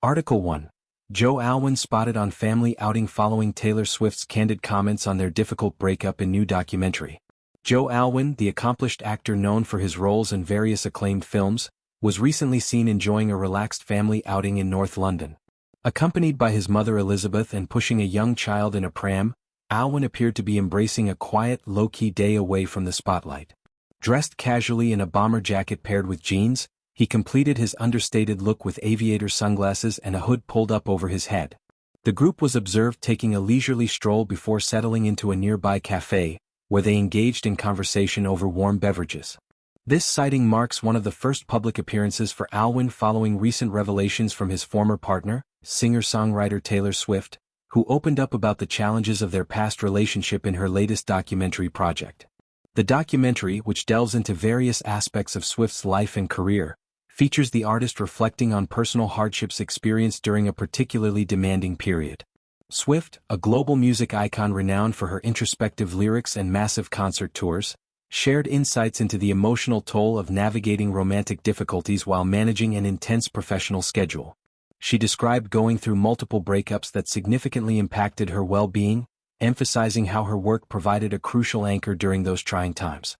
Article 1. Joe Alwyn spotted on family outing following Taylor Swift's candid comments on their difficult breakup in new documentary. Joe Alwyn, the accomplished actor known for his roles in various acclaimed films, was recently seen enjoying a relaxed family outing in North London. Accompanied by his mother Elizabeth and pushing a young child in a pram, Alwyn appeared to be embracing a quiet, low-key day away from the spotlight. Dressed casually in a bomber jacket paired with jeans, he completed his understated look with aviator sunglasses and a hood pulled up over his head. The group was observed taking a leisurely stroll before settling into a nearby cafe, where they engaged in conversation over warm beverages. This sighting marks one of the first public appearances for Alwyn following recent revelations from his former partner, singer-songwriter Taylor Swift, who opened up about the challenges of their past relationship in her latest documentary project. The documentary, which delves into various aspects of Swift's life and career, features the artist reflecting on personal hardships experienced during a particularly demanding period. Swift, a global music icon renowned for her introspective lyrics and massive concert tours, shared insights into the emotional toll of navigating romantic difficulties while managing an intense professional schedule. She described going through multiple breakups that significantly impacted her well-being, emphasizing how her work provided a crucial anchor during those trying times.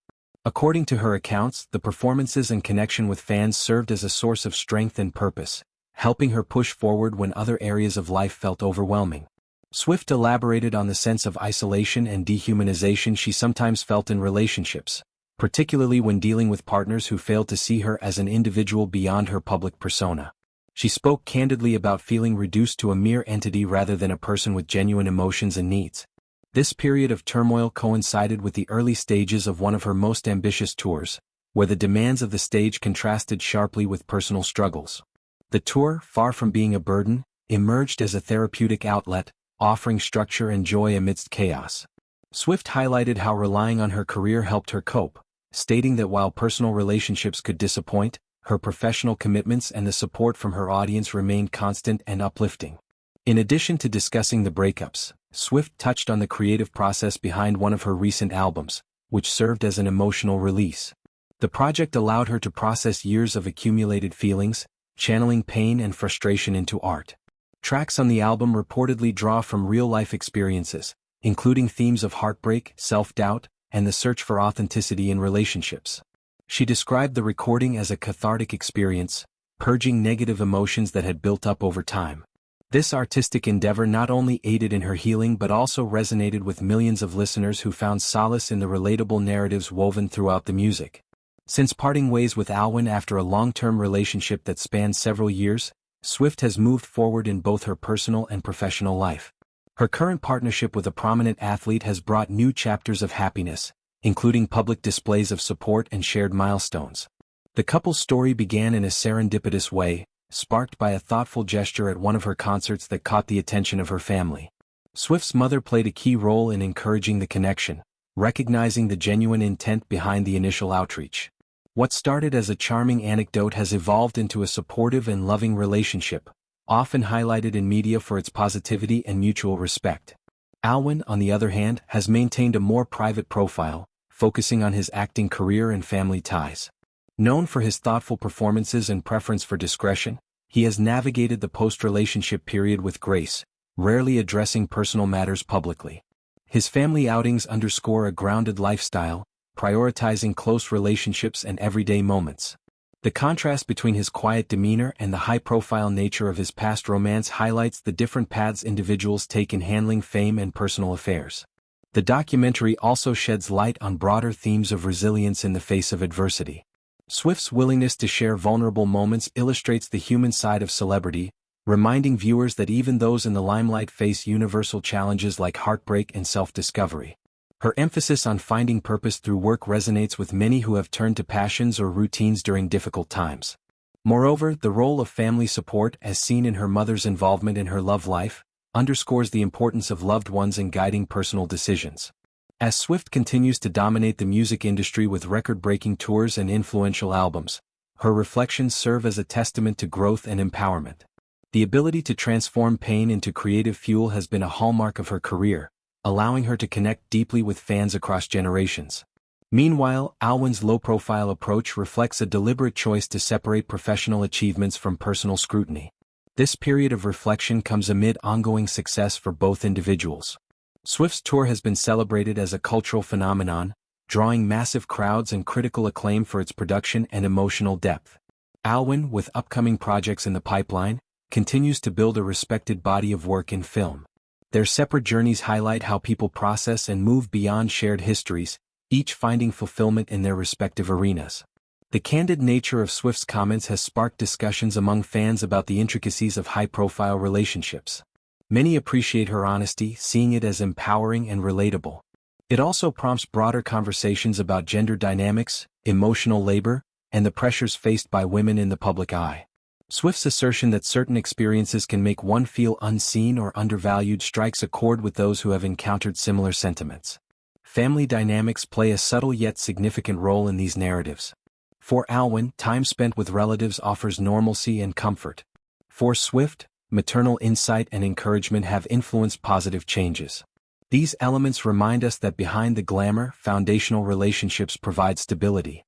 According to her accounts, the performances and connection with fans served as a source of strength and purpose, helping her push forward when other areas of life felt overwhelming. Swift elaborated on the sense of isolation and dehumanization she sometimes felt in relationships, particularly when dealing with partners who failed to see her as an individual beyond her public persona. She spoke candidly about feeling reduced to a mere entity rather than a person with genuine emotions and needs. This period of turmoil coincided with the early stages of one of her most ambitious tours, where the demands of the stage contrasted sharply with personal struggles. The tour, far from being a burden, emerged as a therapeutic outlet, offering structure and joy amidst chaos. Swift highlighted how relying on her career helped her cope, stating that while personal relationships could disappoint, her professional commitments and the support from her audience remained constant and uplifting. In addition to discussing the breakups, Swift touched on the creative process behind one of her recent albums, which served as an emotional release. The project allowed her to process years of accumulated feelings, channeling pain and frustration into art. Tracks on the album reportedly draw from real-life experiences, including themes of heartbreak, self-doubt, and the search for authenticity in relationships. She described the recording as a cathartic experience, purging negative emotions that had built up over time. This artistic endeavor not only aided in her healing but also resonated with millions of listeners who found solace in the relatable narratives woven throughout the music. Since parting ways with Alwyn after a long-term relationship that spanned several years, Swift has moved forward in both her personal and professional life. Her current partnership with a prominent athlete has brought new chapters of happiness, including public displays of support and shared milestones. The couple's story began in a serendipitous way, sparked by a thoughtful gesture at one of her concerts that caught the attention of her family. Swift's mother played a key role in encouraging the connection, recognizing the genuine intent behind the initial outreach. What started as a charming anecdote has evolved into a supportive and loving relationship, often highlighted in media for its positivity and mutual respect. Alwyn, on the other hand, has maintained a more private profile, focusing on his acting career and family ties. Known for his thoughtful performances and preference for discretion, he has navigated the post-relationship period with grace, rarely addressing personal matters publicly. His family outings underscore a grounded lifestyle, prioritizing close relationships and everyday moments. The contrast between his quiet demeanor and the high-profile nature of his past romance highlights the different paths individuals take in handling fame and personal affairs. The documentary also sheds light on broader themes of resilience in the face of adversity. Swift's willingness to share vulnerable moments illustrates the human side of celebrity, reminding viewers that even those in the limelight face universal challenges like heartbreak and self-discovery. Her emphasis on finding purpose through work resonates with many who have turned to passions or routines during difficult times. Moreover, the role of family support, as seen in her mother's involvement in her love life, underscores the importance of loved ones in guiding personal decisions. As Swift continues to dominate the music industry with record-breaking tours and influential albums, her reflections serve as a testament to growth and empowerment. The ability to transform pain into creative fuel has been a hallmark of her career, allowing her to connect deeply with fans across generations. Meanwhile, Alwyn's low-profile approach reflects a deliberate choice to separate professional achievements from personal scrutiny. This period of reflection comes amid ongoing success for both individuals. Swift's tour has been celebrated as a cultural phenomenon, drawing massive crowds and critical acclaim for its production and emotional depth. Alwyn, with upcoming projects in the pipeline, continues to build a respected body of work in film. Their separate journeys highlight how people process and move beyond shared histories, each finding fulfillment in their respective arenas. The candid nature of Swift's comments has sparked discussions among fans about the intricacies of high-profile relationships. Many appreciate her honesty, seeing it as empowering and relatable. It also prompts broader conversations about gender dynamics, emotional labor, and the pressures faced by women in the public eye. Swift's assertion that certain experiences can make one feel unseen or undervalued strikes a chord with those who have encountered similar sentiments. Family dynamics play a subtle yet significant role in these narratives. For Alwyn, time spent with relatives offers normalcy and comfort. For Swift, maternal insight and encouragement have influenced positive changes. These elements remind us that behind the glamour, foundational relationships provide stability.